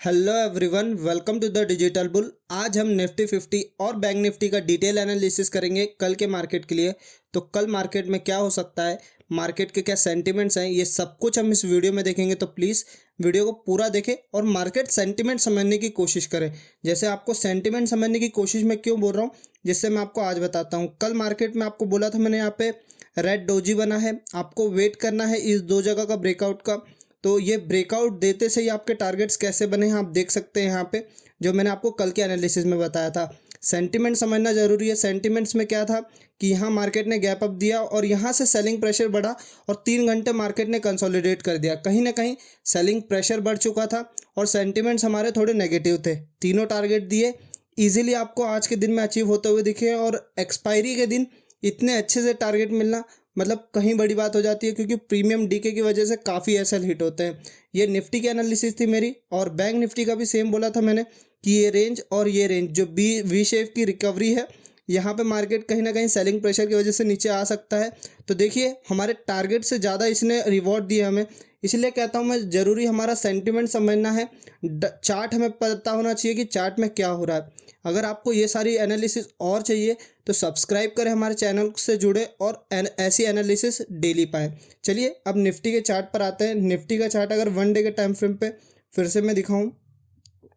Hello everyone, welcome to the digital bull. आज हम Nifty 50 और बैंक निफ्टी का डिटेल एनालिसिस करेंगे कल के मार्केट के लिए। तो कल मार्केट में क्या हो सकता है, मार्केट के क्या सेंटिमेंट्स हैं, ये सब कुछ हम इस वीडियो में देखेंगे। तो प्लीज़ वीडियो को पूरा देखें और मार्केट सेंटिमेंट समझने की कोशिश करें। जैसे आपको सेंटिमेंट समझने की कोशिश मैं क्यों बोल रहा हूँ, जिससे मैं आपको आज बताता हूँ। कल मार्केट में आपको बोला था मैंने, यहाँ पे रेड डोजी बना है, आपको वेट करना है इस दो जगह का ब्रेकआउट का। तो ये ब्रेकआउट देते से ही आपके टारगेट्स कैसे बने हैं आप देख सकते हैं यहाँ पे, जो मैंने आपको कल के एनालिसिस में बताया था। सेंटिमेंट समझना जरूरी है। सेंटिमेंट्स में क्या था कि यहाँ मार्केट ने गैप अप दिया और यहाँ से सेलिंग प्रेशर बढ़ा और 3 घंटे मार्केट ने कंसोलिडेट कर दिया। कहीं ना कहीं सेलिंग प्रेशर बढ़ चुका था और सेंटिमेंट्स हमारे थोड़े नेगेटिव थे। तीनों टारगेट दिए इजीली आपको आज के दिन में अचीव होते हुए दिखे, और एक्सपायरी के दिन इतने अच्छे से टारगेट मिलना मतलब कहीं बड़ी बात हो जाती है, क्योंकि प्रीमियम डीके की वजह से काफ़ी एसएल हिट होते हैं। ये निफ्टी की एनालिसिस थी मेरी, और बैंक निफ्टी का भी सेम बोला था मैंने कि ये रेंज और ये रेंज जो वी शेप की रिकवरी है, यहाँ पे मार्केट कहीं ना कहीं सेलिंग प्रेशर की वजह से नीचे आ सकता है। तो देखिए हमारे टारगेट से ज़्यादा इसने रिवॉर्ड दिया हमें, इसलिए कहता हूँ मैं ज़रूरी हमारा सेंटिमेंट समझना है। चार्ट हमें पता होना चाहिए कि चार्ट में क्या हो रहा है। अगर आपको ये सारी एनालिसिस और चाहिए तो सब्सक्राइब करें हमारे चैनल से जुड़े और ऐसी एनालिसिस डेली पाएँ। चलिए अब निफ्टी के चार्ट पर आते हैं। निफ्टी का चार्ट अगर 1 डे के टाइम फ्रेम पे फिर से मैं दिखाऊं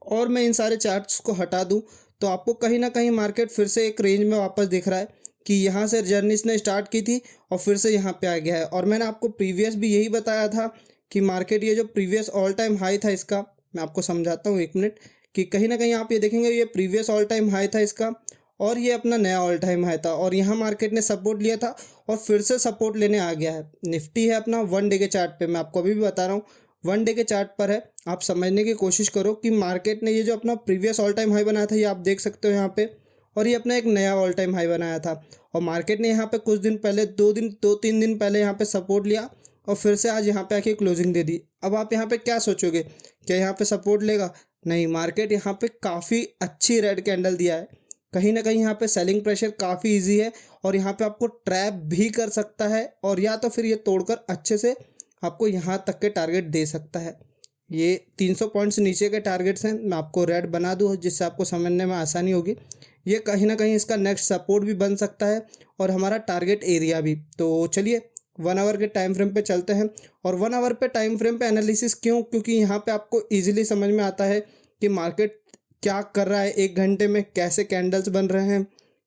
और मैं इन सारे चार्ट्स को हटा दूं, तो आपको कहीं ना कहीं मार्केट फिर से एक रेंज में वापस दिख रहा है कि यहाँ से जर्नी इसने स्टार्ट की थी और फिर से यहाँ पे आ गया है। और मैंने आपको प्रीवियस भी यही बताया था कि मार्केट ये जो प्रीवियस ऑल टाइम हाई था इसका, मैं आपको समझाता हूँ 1 मिनट, कि कहीं ना कहीं आप ये देखेंगे ये प्रीवियस ऑल टाइम हाई था इसका और ये अपना नया ऑल टाइम हाई था, और यहाँ मार्केट ने सपोर्ट लिया था और फिर से सपोर्ट लेने आ गया है। निफ्टी है अपना 1 डे के चार्ट पे, मैं आपको अभी भी बता रहा हूँ 1 डे के चार्ट पर है। आप समझने की कोशिश करो कि मार्केट ने ये जो अपना प्रीवियस ऑल टाइम हाई बनाया था, ये आप देख सकते हो यहाँ पे, और ये अपना एक नया ऑल टाइम हाई बनाया था। और मार्केट ने यहाँ पे कुछ दिन पहले 2-3 दिन पहले यहाँ पे सपोर्ट लिया और फिर से आज यहाँ पे आके क्लोजिंग दे दी। अब आप यहाँ पे क्या सोचोगे, क्या यहाँ पे सपोर्ट लेगा? नहीं, मार्केट यहाँ पे काफ़ी अच्छी रेड कैंडल दिया है। कहीं ना कहीं यहाँ पे सेलिंग प्रेशर काफ़ी इजी है और यहाँ पे आपको ट्रैप भी कर सकता है, और या तो फिर ये तोड़कर अच्छे से आपको यहाँ तक के टारगेट दे सकता है। ये 300 पॉइंट्स नीचे के टारगेट्स हैं, मैं आपको रेड बना दूँ जिससे आपको समझने में आसानी होगी। ये कहीं ना कहीं इसका नेक्स्ट सपोर्ट भी बन सकता है और हमारा टारगेट एरिया भी। तो चलिए 1 आवर के टाइम फ्रेम पे चलते हैं। और 1 आवर पे टाइम फ्रेम पे एनालिसिस क्यों, क्योंकि यहाँ पे आपको ईजिली समझ में आता है कि मार्केट क्या कर रहा है, 1 घंटे में कैसे कैंडल्स बन रहे हैं,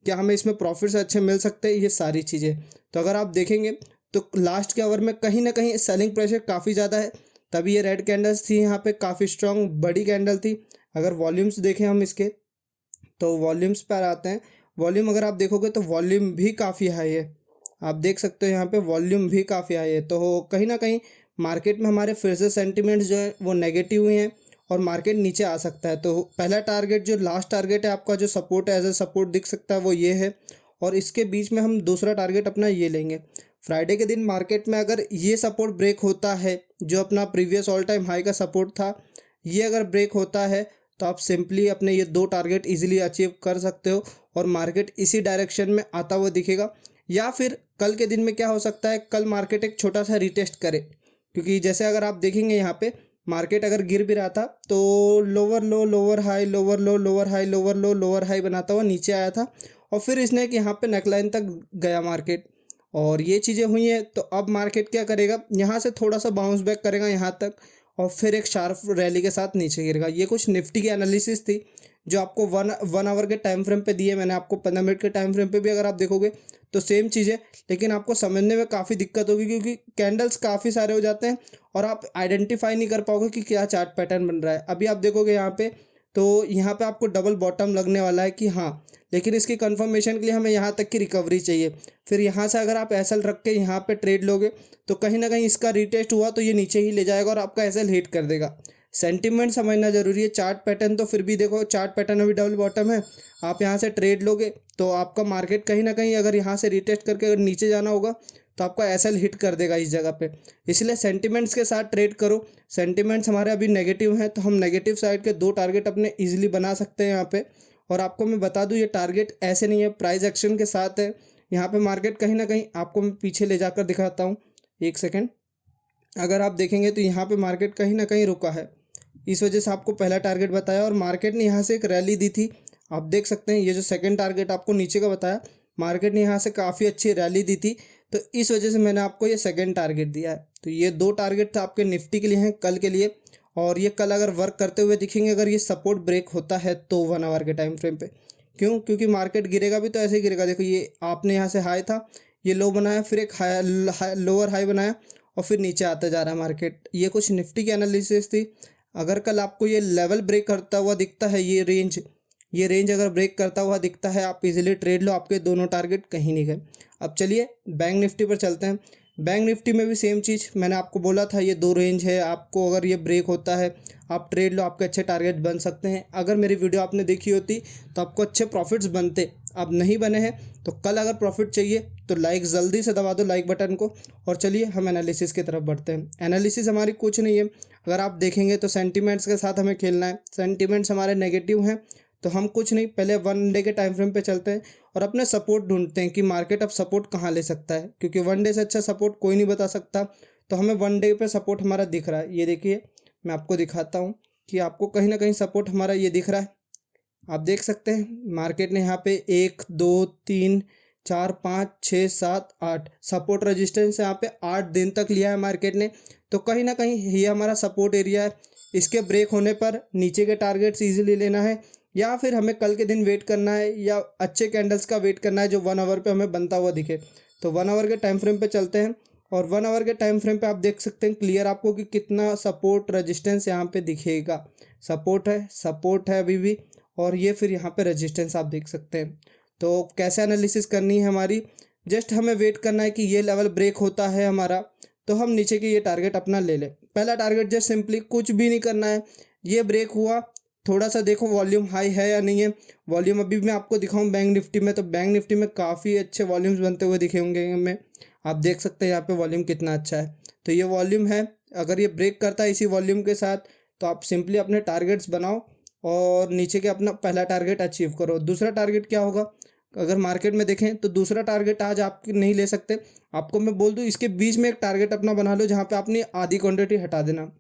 क्या हमें इसमें प्रॉफिट्स अच्छे मिल सकते हैं, ये सारी चीज़ें। तो अगर आप देखेंगे तो लास्ट के आवर में कहीं ना कहीं सेलिंग प्रेशर काफ़ी ज़्यादा है, तभी ये रेड कैंडल्स थी यहाँ पे, काफ़ी स्ट्रॉन्ग बड़ी कैंडल थी। अगर वॉल्यूम्स देखें हम इसके, तो वॉल्यूम्स पर आते हैं। वॉल्यूम अगर आप देखोगे तो वॉल्यूम भी काफ़ी हाई है, आप देख सकते हो यहाँ पे वॉल्यूम भी काफ़ी हाई है। तो कहीं ना कहीं मार्केट में हमारे फिर से सेंटिमेंट्स जो है वो नेगेटिव हुए हैं और मार्केट नीचे आ सकता है। तो पहला टारगेट जो लास्ट टारगेट है आपका, जो सपोर्ट एज ए सपोर्ट दिख सकता है, वो ये है। और इसके बीच में हम दूसरा टारगेट अपना ये लेंगे। फ्राइडे के दिन मार्केट में अगर ये सपोर्ट ब्रेक होता है, जो अपना प्रीवियस ऑल टाइम हाई का सपोर्ट था, ये अगर ब्रेक होता है तो आप सिंपली अपने ये 2 टारगेट इजीली अचीव कर सकते हो और मार्केट इसी डायरेक्शन में आता हुआ दिखेगा। या फिर कल के दिन में क्या हो सकता है, कल मार्केट एक छोटा सा रिटेस्ट करे, क्योंकि जैसे अगर आप देखेंगे यहाँ पे मार्केट अगर गिर भी रहा था तो लोअर लो लोअर हाई लोअर लो लोअर हाई लोअर लो लोअर हाई बनाता हुआ नीचे आया था, और फिर इसने एक यहाँ पे नेकलाइन तक गया मार्केट, और ये चीज़ें हुई हैं। तो अब मार्केट क्या करेगा, यहाँ से थोड़ा सा बाउंस बैक करेगा यहाँ तक और फिर एक शार्प रैली के साथ नीचे गिरेगा। ये कुछ निफ्टी की एनालिसिस थी जो आपको वन आवर के टाइम फ्रेम पे दिए मैंने। आपको 15 मिनट के टाइम फ्रेम पे भी अगर आप देखोगे तो सेम चीज़ है, लेकिन आपको समझने में काफ़ी दिक्कत होगी क्योंकि कैंडल्स काफ़ी सारे हो जाते हैं और आप आइडेंटिफाई नहीं कर पाओगे कि क्या चार्ट पैटर्न बन रहा है। अभी आप देखोगे यहाँ पे, तो यहाँ पे आपको डबल बॉटम लगने वाला है कि हाँ, लेकिन इसकी कंफर्मेशन के लिए हमें यहाँ तक की रिकवरी चाहिए। फिर यहाँ से अगर आप एसएल रख के यहाँ पे ट्रेड लोगे तो कहीं ना कहीं इसका रीटेस्ट हुआ तो ये नीचे ही ले जाएगा और आपका एसएल हिट कर देगा। सेंटिमेंट समझना जरूरी है। चार्ट पैटर्न तो फिर भी देखो, चार्ट पैटर्न अभी डबल बॉटम है, आप यहाँ से ट्रेड लोगे तो आपका मार्केट कहीं ना कहीं अगर यहाँ से रिटेस्ट करके अगर नीचे जाना होगा तो आपका एसएल हिट कर देगा इस जगह पे। इसलिए सेंटिमेंट्स के साथ ट्रेड करो। सेंटिमेंट्स हमारे अभी नेगेटिव हैं तो हम नेगेटिव साइड के 2 टारगेट अपने ईजिली बना सकते हैं यहाँ पे। और आपको मैं बता दूं ये टारगेट ऐसे नहीं है, प्राइस एक्शन के साथ है। यहाँ पे मार्केट कहीं ना कहीं आपको मैं पीछे ले जाकर दिखाता हूँ, 1 सेकेंड। अगर आप देखेंगे तो यहाँ पे मार्केट कहीं ना कहीं रुका है, इस वजह से आपको पहला टारगेट बताया और मार्केट ने यहाँ से एक रैली दी थी। आप देख सकते हैं ये जो सेकंड टारगेट आपको नीचे का बताया, मार्केट ने यहाँ से काफ़ी अच्छी रैली दी थी, तो इस वजह से मैंने आपको ये सेकंड टारगेट दिया है। तो ये 2 टारगेट था आपके निफ्टी के लिए हैं कल के लिए, और ये कल अगर वर्क करते हुए दिखेंगे, अगर ये सपोर्ट ब्रेक होता है तो 1 आवर के टाइम फ्रेम पे। क्यों? क्योंकि मार्केट गिरेगा भी तो ऐसे ही गिरेगा। देखो ये आपने यहाँ से हाई था, ये लो बनाया, फिर एक लोअर हाई बनाया और फिर नीचे आता जा रहा है मार्केट। ये कुछ निफ्टी की एनालिसिस थी। अगर कल आपको ये लेवल ब्रेक करता हुआ दिखता है, ये रेंज अगर ब्रेक करता हुआ दिखता है, आप इजीली ट्रेड लो, आपके दोनों टारगेट कहीं नहीं गए। अब चलिए बैंक निफ्टी पर चलते हैं। बैंक निफ्टी में भी सेम चीज़ मैंने आपको बोला था, ये 2 रेंज है, आपको अगर ये ब्रेक होता है आप ट्रेड लो, आपके अच्छे टारगेट बन सकते हैं। अगर मेरी वीडियो आपने देखी होती तो आपको अच्छे प्रॉफिट्स बनते, अब नहीं बने हैं तो कल अगर प्रॉफिट चाहिए तो लाइक जल्दी से दबा दो लाइक बटन को। और चलिए हम एनालिसिस की तरफ बढ़ते हैं। एनालिसिस हमारी कुछ नहीं है, अगर आप देखेंगे तो सेंटीमेंट्स के साथ हमें खेलना है। सेंटीमेंट्स हमारे नेगेटिव हैं तो हम कुछ नहीं, पहले 1 डे के टाइम फ्रेम पे चलते हैं और अपने सपोर्ट ढूंढते हैं कि मार्केट अब सपोर्ट कहाँ ले सकता है, क्योंकि 1 डे से अच्छा सपोर्ट कोई नहीं बता सकता। तो हमें 1 डे पे सपोर्ट हमारा दिख रहा है, ये देखिए मैं आपको दिखाता हूँ कि आपको कहीं ना कहीं सपोर्ट हमारा ये दिख रहा है। आप देख सकते हैं मार्केट ने यहाँ पे 1 2 3 4 5 6 7 8 सपोर्ट रेजिस्टेंस यहाँ पे 8 दिन तक लिया है मार्केट ने। तो कहीं ना कहीं ये हमारा सपोर्ट एरिया है। इसके ब्रेक होने पर नीचे के टारगेट्स इजीली लेना है, या फिर हमें कल के दिन वेट करना है, या अच्छे कैंडल्स का वेट करना है जो 1 आवर पे हमें बनता हुआ दिखे। तो 1 आवर के टाइम फ्रेम पे चलते हैं और 1 आवर के टाइम फ्रेम पे आप देख सकते हैं क्लियर आपको कि कितना सपोर्ट रेजिस्टेंस यहाँ पे दिखेगा। सपोर्ट है अभी भी, और ये फिर यहाँ पे रेजिस्टेंस आप देख सकते हैं। तो कैसे एनालिसिस करनी है हमारी, जस्ट हमें वेट करना है कि ये लेवल ब्रेक होता है हमारा तो हम नीचे की ये टारगेट अपना ले लें। पहला टारगेट जस्ट सिंपली कुछ भी नहीं करना है, ये ब्रेक हुआ, थोड़ा सा देखो वॉल्यूम हाई है या नहीं है। वॉल्यूम अभी मैं आपको दिखाऊं बैंक निफ्टी में, तो बैंक निफ्टी में काफ़ी अच्छे वॉल्यूम्स बनते हुए दिखे होंगे हमें। आप देख सकते हैं यहाँ पे वॉल्यूम कितना अच्छा है, तो ये वॉल्यूम है। अगर ये ब्रेक करता है इसी वॉल्यूम के साथ तो आप सिंपली अपने टारगेट्स बनाओ और नीचे के अपना पहला टारगेट अचीव करो। दूसरा टारगेट क्या होगा, अगर मार्केट में देखें तो दूसरा टारगेट आज आप नहीं ले सकते। आपको मैं बोल दूं इसके बीच में एक टारगेट अपना बना लो जहाँ पे आपने आधी क्वांटिटी हटा देना।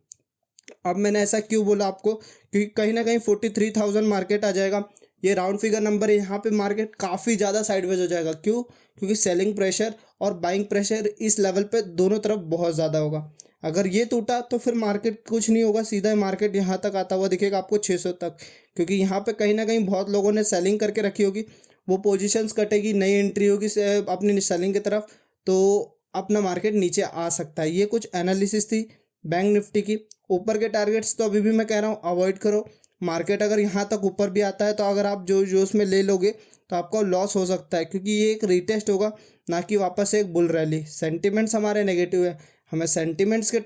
अब मैंने ऐसा क्यों बोला आपको, क्योंकि कहीं ना कहीं 43,000 मार्केट आ जाएगा। ये राउंड फिगर नंबर है, यहाँ पे मार्केट काफ़ी ज़्यादा साइडवेज हो जाएगा। क्यों? क्योंकि सेलिंग प्रेशर और बाइंग प्रेशर इस लेवल पे दोनों तरफ बहुत ज़्यादा होगा। अगर ये टूटा तो फिर मार्केट कुछ नहीं होगा, सीधा मार्केट यहाँ तक आता हुआ दिखेगा आपको 600 तक, क्योंकि यहाँ पे कहीं ना कहीं बहुत लोगों ने सेलिंग करके रखी होगी। वो पोजीशंस कटेगी, नई एंट्री होगी अपनी सेलिंग की तरफ, तो अपना मार्केट नीचे आ सकता है। ये कुछ एनालिसिस थी बैंक निफ्टी की। ऊपर के टारगेट्स तो अभी भी मैं कह रहा हूँ अवॉइड करो। मार्केट अगर यहाँ तक ऊपर भी आता है तो अगर आप जो उसमें ले लोगे तो आपका लॉस हो सकता है, क्योंकि ये एक रीटेस्ट होगा, ना कि वापस एक बुल रैली। सेंटिमेंट्स हमारे नेगेटिव है, हमें सेंटिमेंट्स के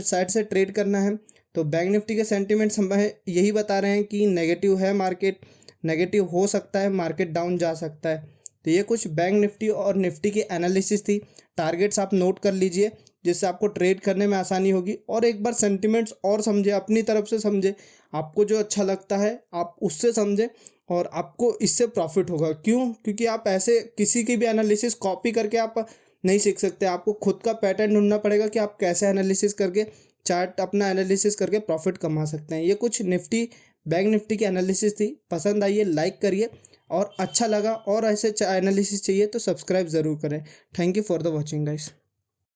साइड से ट्रेड करना है। तो बैंक निफ्टी के सेंटिमेंट्स हमें यही बता रहे हैं कि नेगेटिव है मार्केट, नेगेटिव हो सकता है, मार्केट डाउन जा सकता है। तो ये कुछ बैंक निफ्टी और निफ्टी की एनालिसिस थी। टारगेट्स आप नोट कर लीजिए जिससे आपको ट्रेड करने में आसानी होगी, और एक बार सेंटिमेंट्स और समझे, अपनी तरफ से समझे, आपको जो अच्छा लगता है आप उससे समझे और आपको इससे प्रॉफिट होगा। क्यों? क्योंकि आप ऐसे किसी की भी एनालिसिस कॉपी करके आप नहीं सीख सकते। आपको खुद का पैटर्न ढूंढना पड़ेगा कि आप कैसे एनालिसिस करके चार्ट अपना एनालिसिस करके प्रॉफिट कमा सकते हैं। ये कुछ निफ्टी बैंक निफ्टी की एनालिसिस थी। पसंद आई है लाइक करिए, और अच्छा लगा और ऐसे एनालिसिस चाहिए तो सब्सक्राइब ज़रूर करें। Thank you for the watching guys.